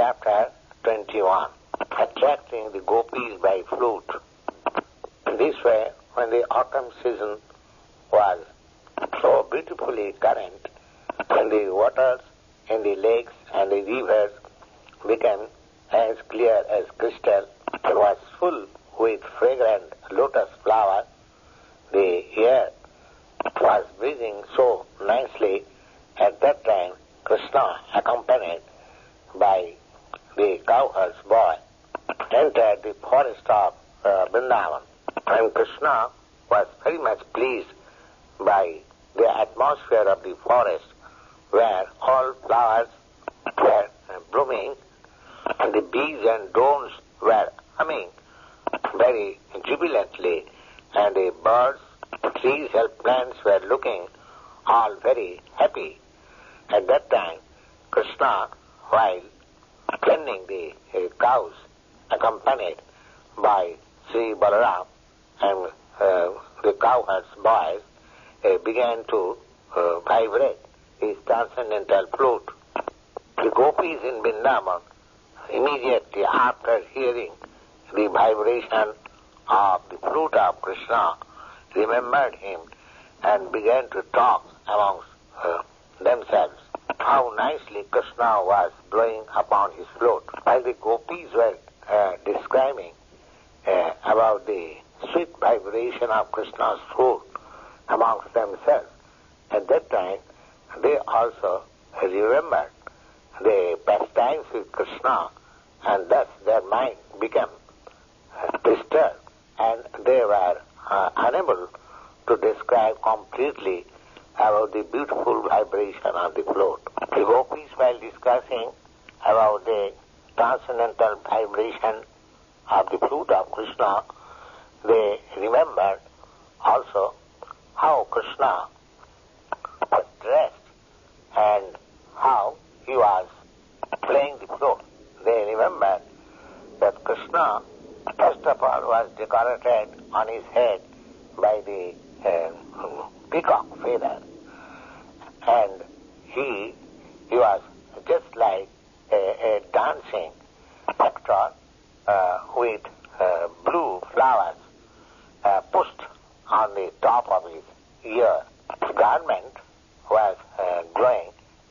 Chapter 21. Attracting the Gopis by Flute. This way, when the autumn season was so beautifully current, and the waters in the lakes and the rivers became as clear as crystal, and was full with fragrant lotus flowers, the air was breathing so nicely. At that time, Krishna, accompanied by the cowherd's boy, entered the forest of Vrindavan. And Krishna was very much pleased by the atmosphere of the forest, where all flowers were blooming, and the bees and drones were humming very jubilantly, and the birds, trees and plants were looking all very happy. At that time, Krishna, while tending the cows, accompanied by Sri Balaram and the cowherd's boys, began to vibrate his transcendental flute. The Gopis in Vrindavan, immediately after hearing the vibration of the flute of Krishna, remembered him and began to talk amongst themselves how nicely Krishna was blowing upon his flute. While the Gopis were describing about the sweet vibration of Krishna's flute amongst themselves, at that time they also remembered the pastimes with Krishna, and thus their mind became disturbed, and they were unable to describe completely about the beautiful vibration of the flute. The Gopis, while discussing about the transcendental vibration of the flute of Krishna, they remembered also how Krishna was dressed and how he was playing the flute. They remembered that Krishna, first of all, was decorated on his head by the peacock feather, and he was just like a dancing actor with blue flowers pushed on the top of his ear. His garment was glowing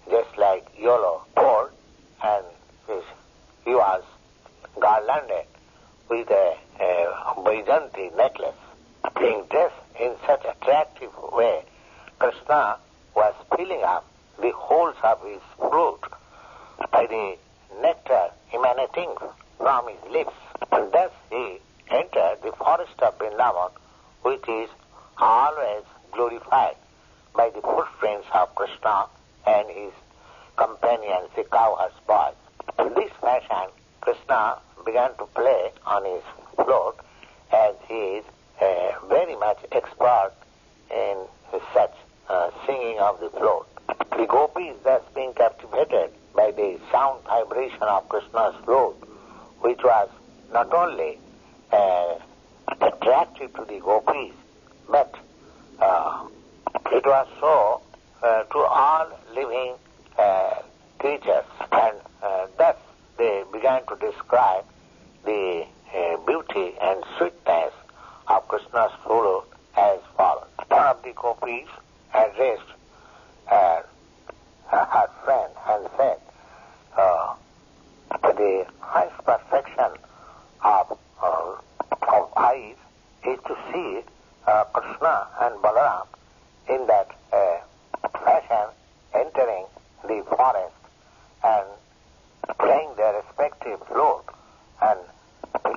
just like yellow gold, and he was garlanded with a Vaijanti necklace. Being dressed in such attractive way, Krishna was filling up the holes of his flute by the nectar emanating from his lips. And thus he entered the forest of Vrindavan, which is always glorified by the footprints of Krishna and his companions, the cowherd's boys. In this fashion, Krishna began to play on his flute, as he is very much expert in such singing of the flute. The Gopis, thus being captivated by the sound vibration of Krishna's flute, which was not only attractive to the Gopis, but it was so to all living creatures, and thus they began to describe the beauty and sweetness of Krishna's flute as follows. One of the Gopis addressed her friend and said, the highest perfection of eyes is to see Krishna and Balaram in that fashion entering the forest and playing their respective flute and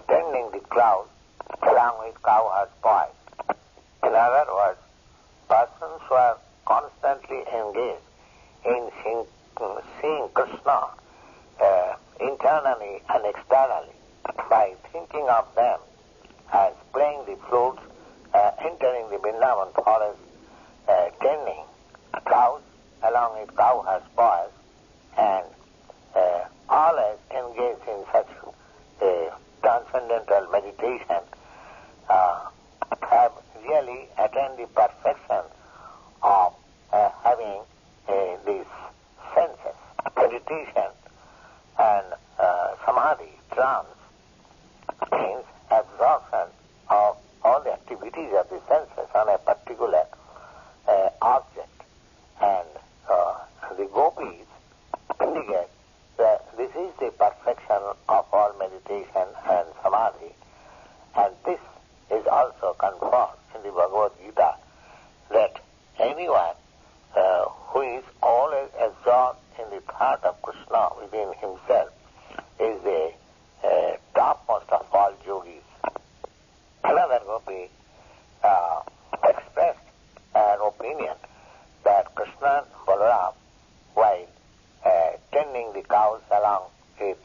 tending the clouds along with cowherd's boys. In other words, persons who are constantly engaged in seeing Krishna internally and externally, by thinking of them as playing the flutes, entering the Vrindavan forest, tending cows along with cowherd's boys, and always engaged in such transcendental meditation, have really attained the perfection of having these senses, meditation, and samadhi, trance, means absorption of all the activities of the senses on a particular object. And the Gopis indicate that this is the perfection of all meditation and samadhi. And this is also confirmed in the Bhagavad Gita, that anyone who is always absorbed in the thought of Krishna within himself is the topmost of all yogis. Another Gopi expressed an opinion that Krishna and Balaram, while tending the cows along with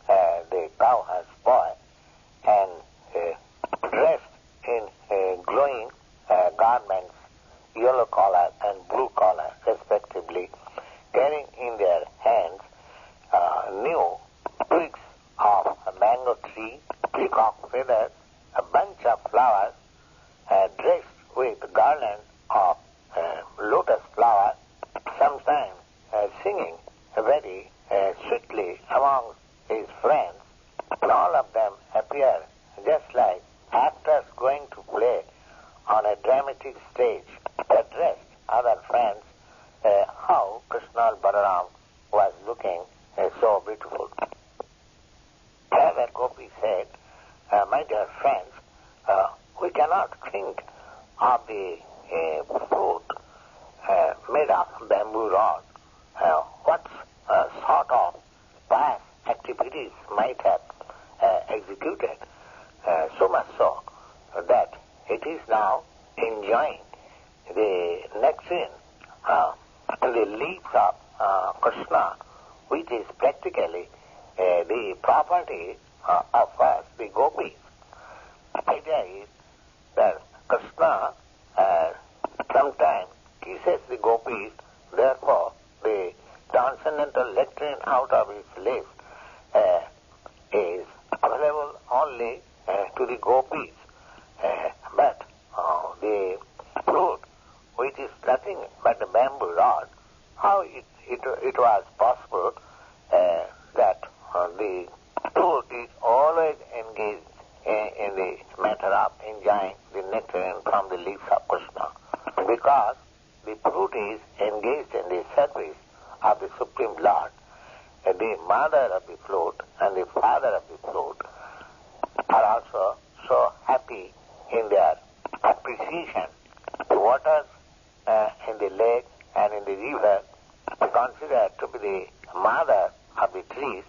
the cowherd's boy, and dressed in glowing garments, yellow collar and blue collar respectively, carrying in their hands new twigs of a mango tree, peacock feathers, a bunch of flowers, dressed with a garland of lotus flower, sometimes singing very sweetly among his friends, and all of them appear just like actors going to play on a dramatic stage, addressed other friends how Krishna and Balaram was looking so beautiful. Another Gopi said, my dear friends, we cannot think of the fruit made of bamboo rod. What sort of past activities might have executed, so much so that it is now enjoying the nectarine and the leaves of Krishna, which is practically the property of us, the Gopis. The idea is that Krishna sometimes kisses the Gopis, therefore the transcendental nectarine out of his lips is available only to the Gopis. But the fruit, which is nothing but the bamboo rod, how it was possible that the fruit is always engaged in the matter of enjoying the nectarine from the leaves of Krishna? Because the fruit is engaged in the service of the Supreme Lord. The mother of the flute and the father of the flute are also so happy in their appreciation. The waters in the lake and in the river are considered to be the mother of the trees,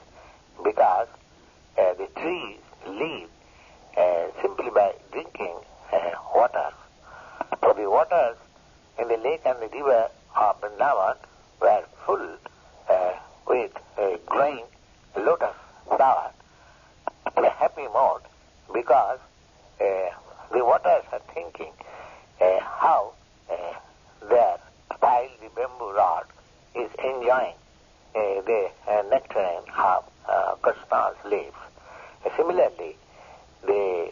because the trees live simply by drinking water. So the waters in the lake and the river of Vrindavan were full with glowing lotus flower in a happy mode, because the waters are thinking how their child, the bamboo rod, is enjoying the nectarine of Krishna's leaves. Similarly, the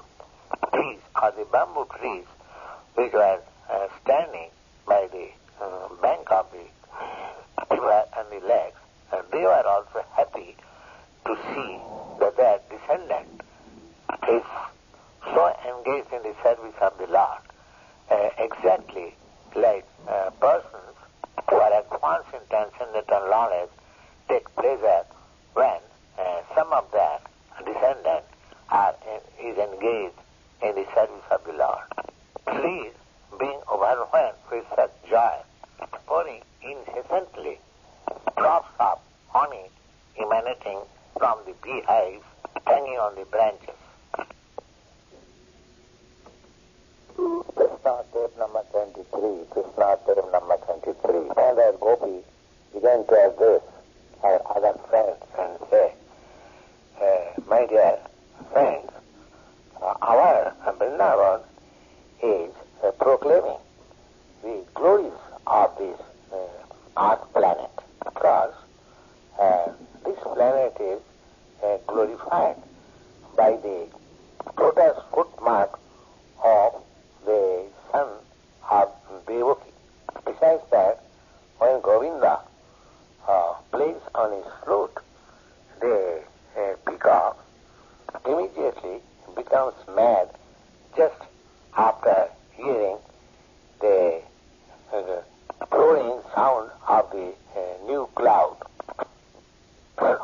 trees or the bamboo trees which were standing by the bank of the river and the lakes, they were also happy to see that their descendant is so engaged in the service of the Lord, exactly like persons who are advanced in transcendental knowledge take pleasure when some of their descendants is engaged in the service of the Lord. Trees, being overwhelmed with such joy, pouring incessantly drops of honey emanating from the beehives hanging on the branches. Krishna tape number 23, Krishna tape number 23. And as Gopi began to address her other friends and say, my dear friends, our Vrindavan is proclaiming the glories of this Earth planet, because this planet is glorified by the lotus footmark of the son of Devaki. Besides that, when Govinda plays on his flute, the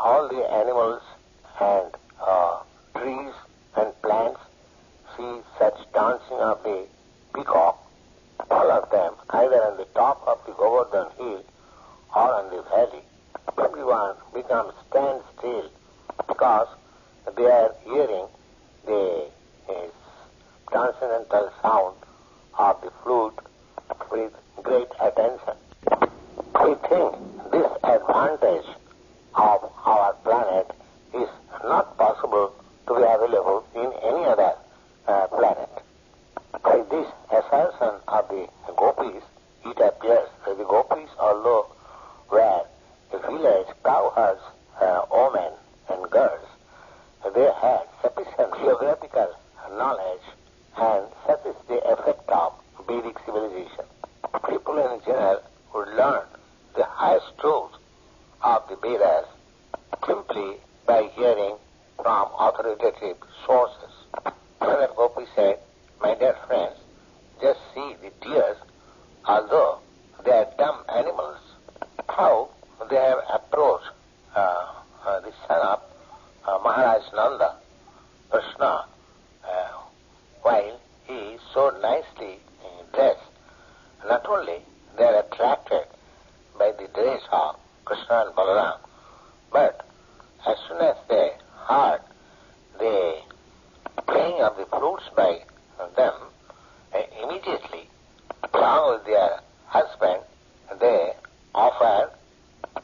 all the animals and trees and plants see such dancing of the peacock, all of them, either on the top of the Govardhan hill or on the valley, everyone becomes stand still because they are hearing the transcendental sound of the flute with great attention. We think this advantage of our planet is not possible to be available in any other planet. By this assertion of the Gopis, it appears that the Gopis, although were village cowherds, women and girls, they had sufficient geographical knowledge, and such is the effect of Vedic civilization. People in general would learn the highest truth of the Vedas simply by hearing from authoritative sources. Brother Gopi said, "My dear friends, just see the deers, although they are dumb animals, how they have approached the son of Maharaj Nanda, Krishna, while he is so nicely dressed. Not only they are attracted by the dress of Krishna and Balaram, but as soon as they heard the playing of the flutes by them, immediately, along with their husband, they offered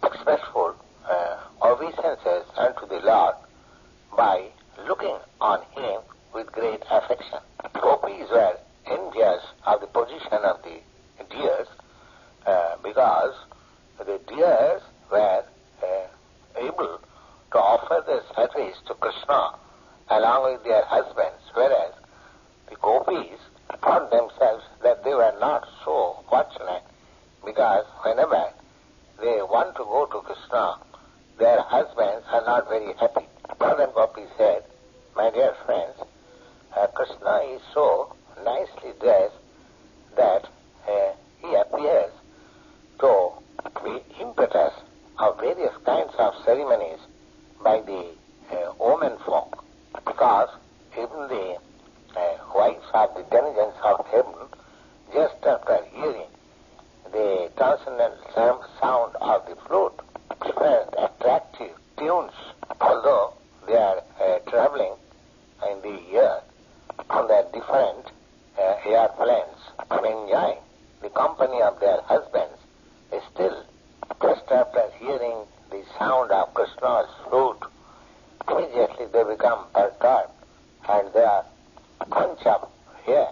expressful obeisances unto the Lord by looking on him with great affection. Gopis were envious of the position of the deers because the deers were able to offer their service to Krishna along with their husbands, whereas the Gopis thought themselves that they were not so fortunate because whenever they want to go to Krishna, their husbands are not very happy. Brother Gopi said, "My dear friends, Krishna is so nicely dressed that he appears to be impetus of various kinds of ceremonies by the women folk, because even the wives of the denizens of heaven, just after hearing the transcendental sound of the flute, different attractive tunes, although they are traveling in the air on their different airplanes and enjoying the company of their husbands, still, just after hearing the sound of Krishna's flute, immediately they become perturbed and their bunch of hair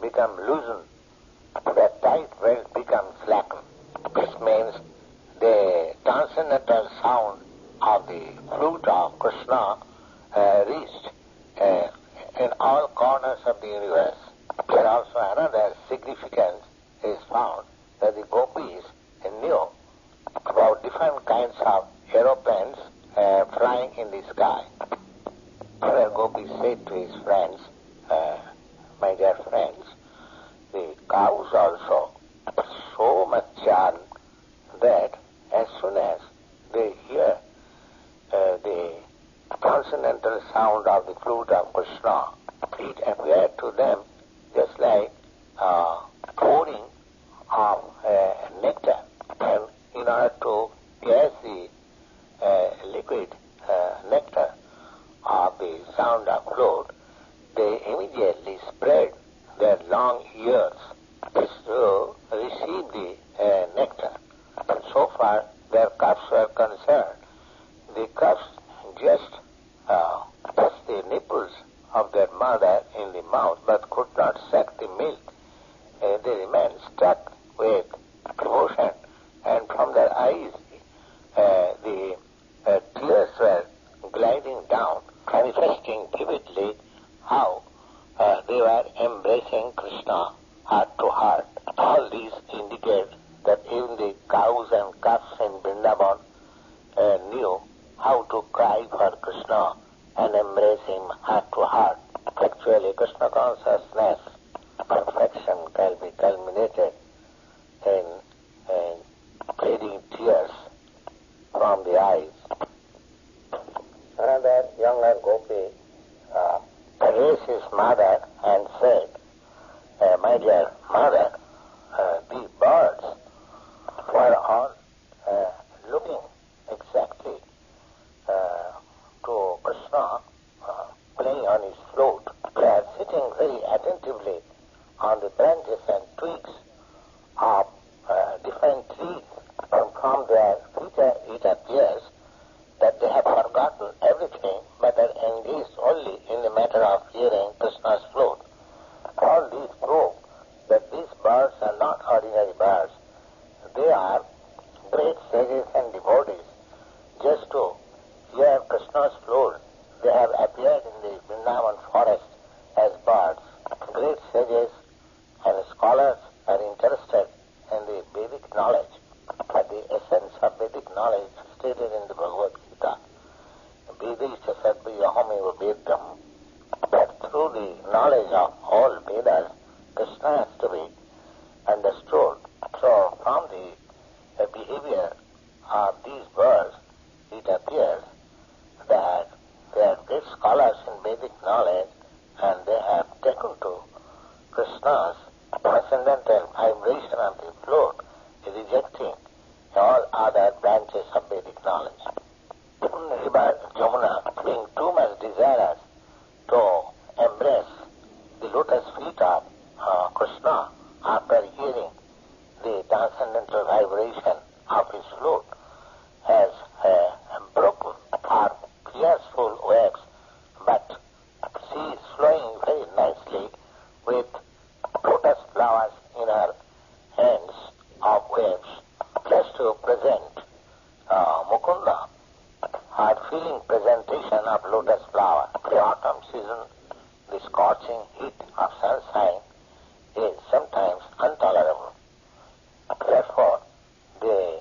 become loosened, their tight belt becomes slackened. This means the transcendental sound of the flute of Krishna reached in all corners of the universe. There also another significance is found that the Gopis knew about different kinds of aeroplanes flying in the sky. Brother Gopi said to his friends, "My dear friends, the cows also are so much charmed that as soon as they hear the transcendental sound of the flute of Krishna, it appeared to them just like pouring of nectar. And in order to gas the liquid nectar of the sound of flute, they immediately spread their long ears to receive the nectar. And so far their cups were concerned. The cups just touched the nipples of their mother in the mouth, but could not suck the milk. They remained stuck with emotion, and from their eyes the tears were gliding down, manifesting vividly how they were embracing Krishna heart to heart. All these indicate that even the cows and calves in Vrindavan knew how to cry for Krishna and embrace him heart to heart. Actually, Krishna consciousness perfection can be culminated in bleeding tears from the eyes. another younger gopi raised his mother and said, my dear mother, the birds were all looking exactly to Krishna playing on his flute. They are sitting very attentively on the branches and twigs of different trees. From their feature it appears that they have forgotten everything but are engaged only in the matter of hearing Krishna's flute. All these prove that these birds are not ordinary birds. They are great sages and devotees. Just to hear Krishna's flute, they have appeared in the Vrindavan forest as birds. Great sages and scholars are interested in the Vedic knowledge. But the essence of Vedic knowledge is stated in the Bhagavad Gita. Vedischa sadvayahomeva vedam. That through the knowledge of all Vedas, Krishna has to be understood. So from the behavior of these birds, it appears that they are great scholars in Vedic knowledge and they have taken to Krishna's transcendental vibration of the flute, rejecting all other branches of Vedic knowledge. River Jamuna, being too much desirous to embrace the lotus feet of Krishna after hearing the transcendental vibration of his flute, has broken her tearful waves, but she is flowing very nicely with lotus flowers in her hands of waves, just to present Mukunda, her feeling presentation of lotus flower. The autumn season, the scorching heat of sunshine is sometimes intolerable. Therefore, the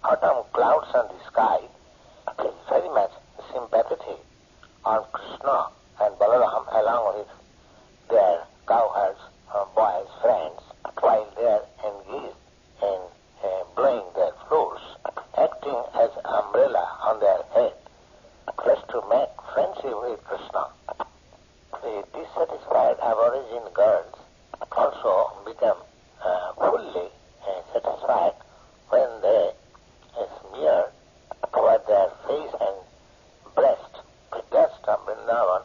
autumn clouds on the sky is very much sympathetic on Krishna and Balaram along with their cowherds, boys, friends, while they are engaged in blowing their flutes, acting as umbrella on their head, just to make friendship with Krishna. The dissatisfied aborigine girls also become fully satisfied when they smear over their face and breast the dust of Vrindavan,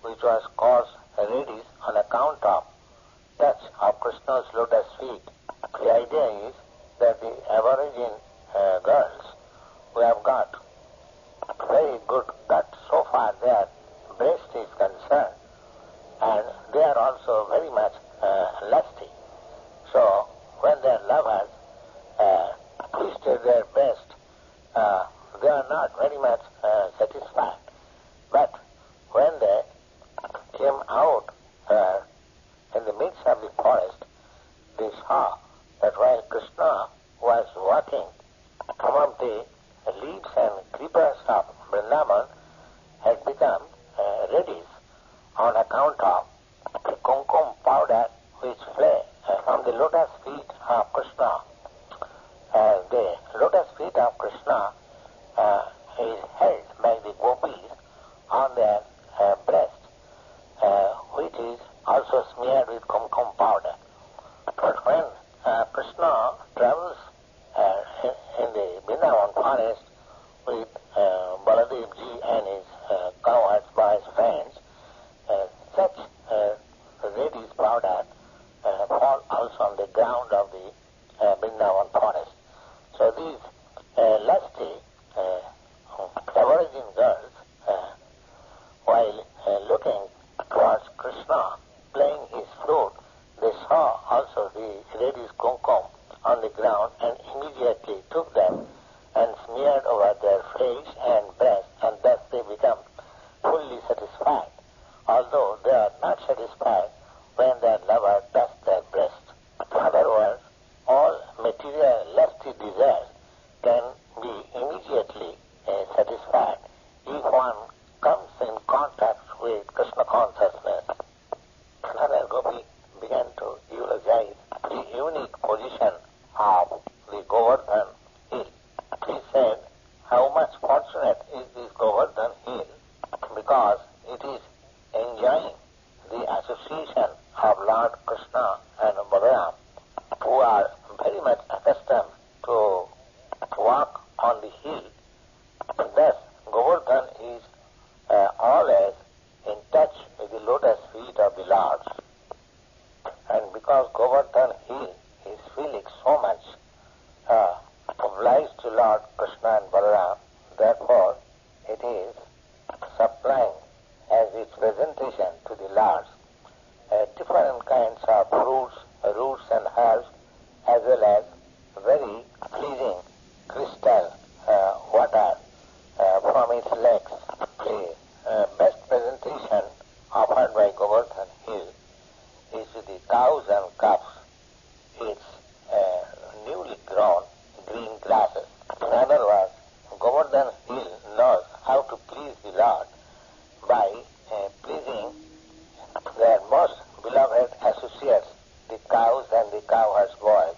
which was caused reddish on account of touch of Krishna's lotus feet. The idea is that the aborigine girls who have got very good cut so far their breast is concerned, and they are also very much lusty. So when their lovers twisted their breast, they are not very much satisfied. But when they came out in the midst of the forest, they saw that while Krishna was walking, some of the leaves and creepers of Vrindavan had become reddish on account of the kumkum powder which flay from the lotus feet of Krishna. The lotus feet of Krishna is held by the Gopis on their breast, which is also smeared with kumkum powder. But when Krishna travels in the Vrindavan forest with Baladevji and his cowherds, boys, friends, such reddish powder fall also on the ground of the Vrindavan forest. So these lusty aborigine girls, while looking towards Krishna playing his flute, they saw also the reddish kumkum on the ground and immediately took them and smeared over their face and breast, and thus they become fully satisfied, although they are not satisfied when their lover touches their breast. In other words, all material lusty desires can be immediately satisfied, even its legs. The best presentation offered by Govardhan Hill is to the cows and calves. It's newly grown green grasses. In other words, Govardhan Hill knows how to please the Lord by pleasing their most beloved associates, the cows and the cowherd's boys.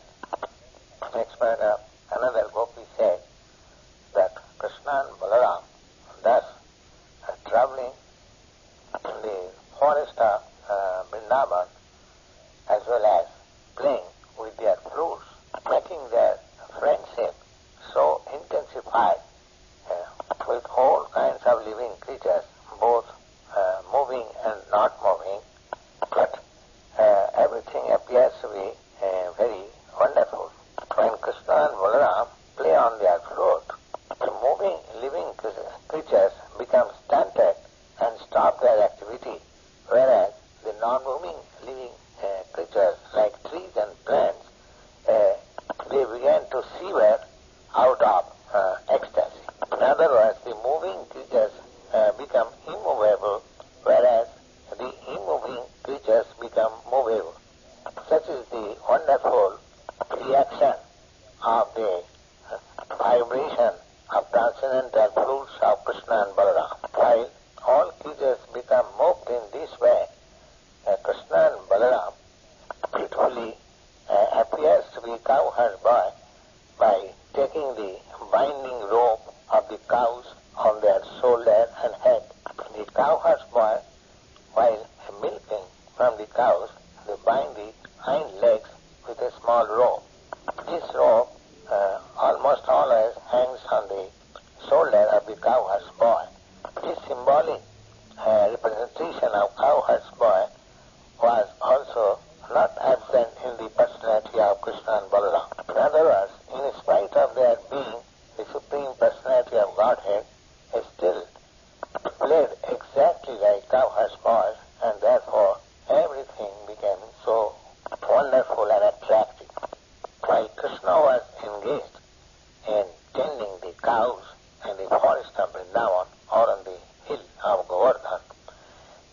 Next paragraph, another Gopi said that Krishna and Balaram, thus traveling in the forest of Vrindavan, as well as playing with their flutes, making their friendship so intensified with all kinds of living creatures, both moving and not moving, but everything appears to be very wonderful. When Krishna and Balaram play on their flute, the moving living creatures become stunted and stop their activity, whereas the non-moving living creatures like trees and plants, they begin to sever out of ecstasy. In other words, the moving creatures become immovable, whereas the immoving creatures become movable. Such is the wonderful reaction of the vibration of transcendental flutes of Krishna and Balaram. While all creatures become moved in this way, Krishna and Balaram beautifully appears to be cowherd boy by taking the binding rope of the cows on their shoulder and head. The cowherd's boy, while milking from the cows, they bind the hind legs with a small rope. This rope almost always hangs on the shoulder of the cowherd's boy. This symbolic representation of cowherd's boy was also not absent in the personality of Krishna and Balaram. In other words, in spite of their being the Supreme Personality of Godhead, they still played exactly like cowherd's boys, and therefore everything became so wonderful and attractive. While Krishna was engaged in tending the cows in the forest of Vrindavan or on the hill of Govardhan,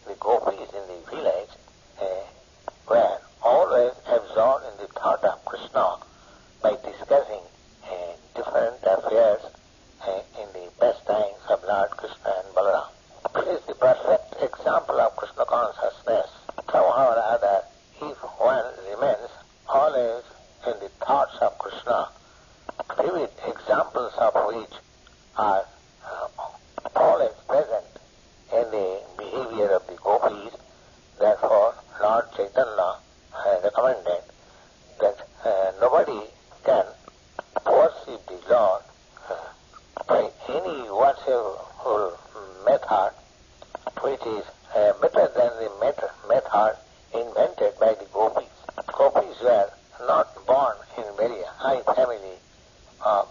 the Gopis in the village were always absorbed in the thought of Krishna by discussing different affairs in the pastimes of Lord Krishna and Balaram. This is the perfect example of Krishna consciousness. Somehow or other, if one remains always in the thoughts of Krishna, vivid examples of which are always present in the behavior of the Gopis, therefore Lord Chaitanya recommended that nobody can worship the Lord by any whatsoever method which is better than the method invented by the Gopis. Gopis were not born in very high family of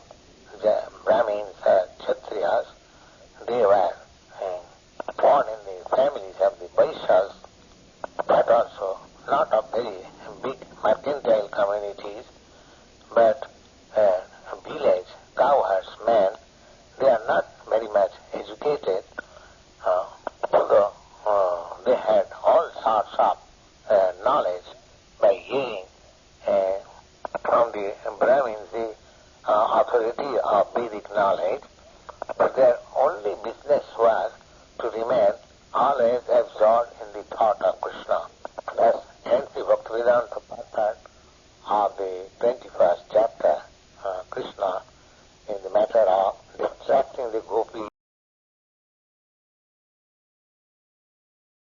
Brahmins or Kshatriyas. They were born in the families of the Vaishyas, but also not of very big mercantile communities, but village cowherds men. They are not very much educated, although they had all sorts of knowledge by hearing from the Brahmins the authority of Vedic knowledge, but their only business was to remain always absorbed in the thought of Krishna. Thus ends the Bhaktivedanta part of the 21st chapter, Krishna, in the matter of